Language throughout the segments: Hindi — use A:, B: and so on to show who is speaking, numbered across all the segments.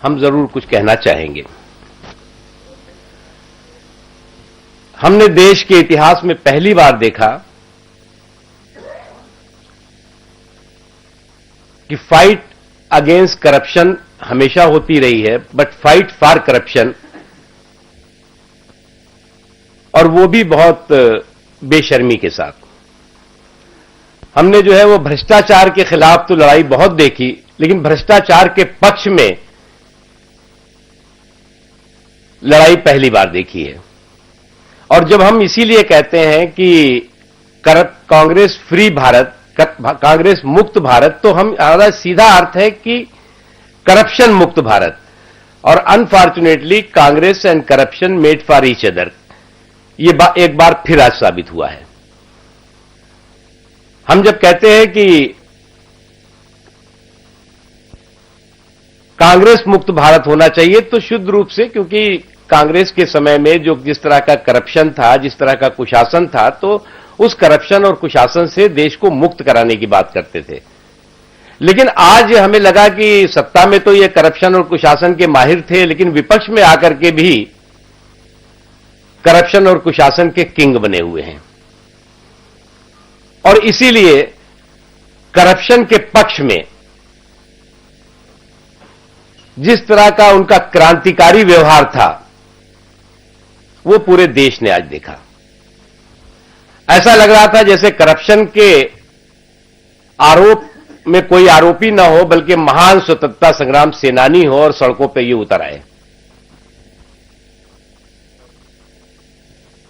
A: हम जरूर कुछ कहना चाहेंगे। हमने देश के इतिहास में पहली बार देखा कि फाइट अगेंस्ट करप्शन हमेशा होती रही है, बट फाइट फॉर करप्शन, और वो भी बहुत बेशर्मी के साथ। हमने जो है वो भ्रष्टाचार के खिलाफ तो लड़ाई बहुत देखी, लेकिन भ्रष्टाचार के पक्ष में लड़ाई पहली बार देखी है। और जब हम इसीलिए कहते हैं कि कांग्रेस फ्री भारत, कांग्रेस मुक्त भारत, तो हमारा सीधा अर्थ है कि करप्शन मुक्त भारत। और unfortunately Congress and corruption made for each other, ये एक बार फिर आज साबित हुआ है। हम जब कहते हैं कि कांग्रेस मुक्त भारत होना चाहिए, तो शुद्ध रूप से, क्योंकि कांग्रेस के समय में जो जिस तरह का करप्शन था, जिस तरह का कुशासन था, तो उस करप्शन और कुशासन से देश को मुक्त कराने की बात करते थे। लेकिन आज हमें लगा कि सत्ता में तो ये करप्शन और कुशासन के माहिर थे, लेकिन विपक्ष में आकर के भी करप्शन और कुशासन के किंग बने हुए हैं। और इसीलिए करप्शन के पक्ष में जिस तरह का उनका क्रांतिकारी व्यवहार था, वो पूरे देश ने आज देखा। ऐसा लग रहा था जैसे करप्शन के आरोप में कोई आरोपी न हो, बल्कि महान स्वतंत्रता संग्राम सेनानी हो और सड़कों पर ये उतर आए।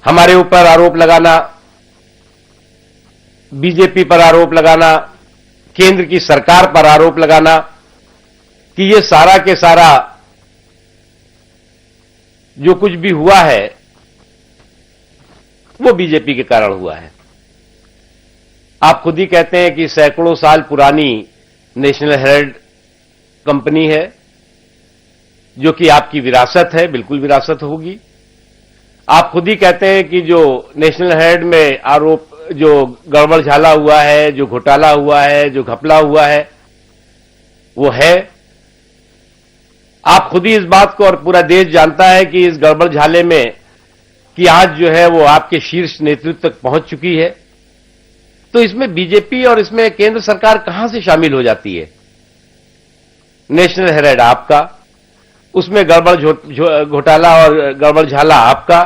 A: हमारे ऊपर आरोप लगाना, बीजेपी पर आरोप लगाना, केंद्र की सरकार पर आरोप लगाना कि ये सारा के सारा जो कुछ भी हुआ है वो बीजेपी के कारण हुआ है। आप खुद ही कहते हैं कि सैकड़ों साल पुरानी नेशनल हेराल्ड कंपनी है, जो कि आपकी विरासत है, बिल्कुल विरासत होगी। आप खुद ही कहते हैं कि जो नेशनल हेराल्ड में आरोप, जो गड़बड़ झाला हुआ है, जो घोटाला हुआ है, जो घपला हुआ है, वो है। आप खुद ही इस बात को, और पूरा देश जानता है कि इस गड़बड़ झाले में कि आज जो है वो आपके शीर्ष नेतृत्व तक पहुंच चुकी है। तो इसमें बीजेपी और इसमें केंद्र सरकार कहां से शामिल हो जाती है? नेशनल हेराल्ड आपका, उसमें गड़बड़ घोटाला और गड़बड़ झाला आपका,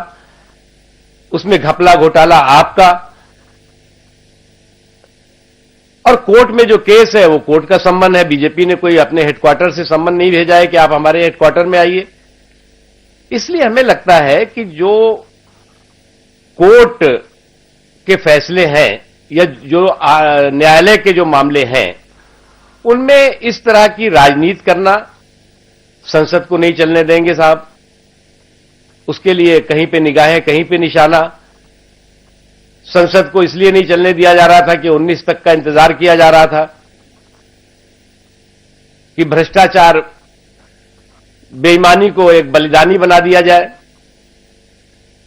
A: उसमें घपला घोटाला आपका, और कोर्ट में जो केस है वो कोर्ट का संबंध है। बीजेपी ने कोई अपने हेडक्वार्टर से संबंध नहीं भेजा है कि आप हमारे हेडक्वार्टर में आइए। इसलिए हमें लगता है कि जो कोर्ट के फैसले हैं या जो न्यायालय के जो मामले हैं, उनमें इस तरह की राजनीति करना संसद को नहीं चलने देंगे साहब। उसके लिए कहीं पे निगाहें, कहीं पे निशाना। संसद को इसलिए नहीं चलने दिया जा रहा था कि 19 तक का इंतजार किया जा रहा था कि भ्रष्टाचार, बेईमानी को एक बलिदानी बना दिया जाए,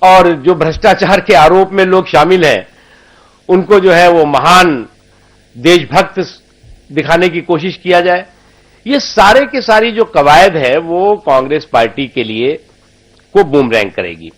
A: और जो भ्रष्टाचार के आरोप में लोग शामिल हैं उनको जो है वो महान देशभक्त दिखाने की कोशिश किया जाए। ये सारे के सारी जो कवायद है वो कांग्रेस पार्टी के लिए को बूमरैंग करेगी।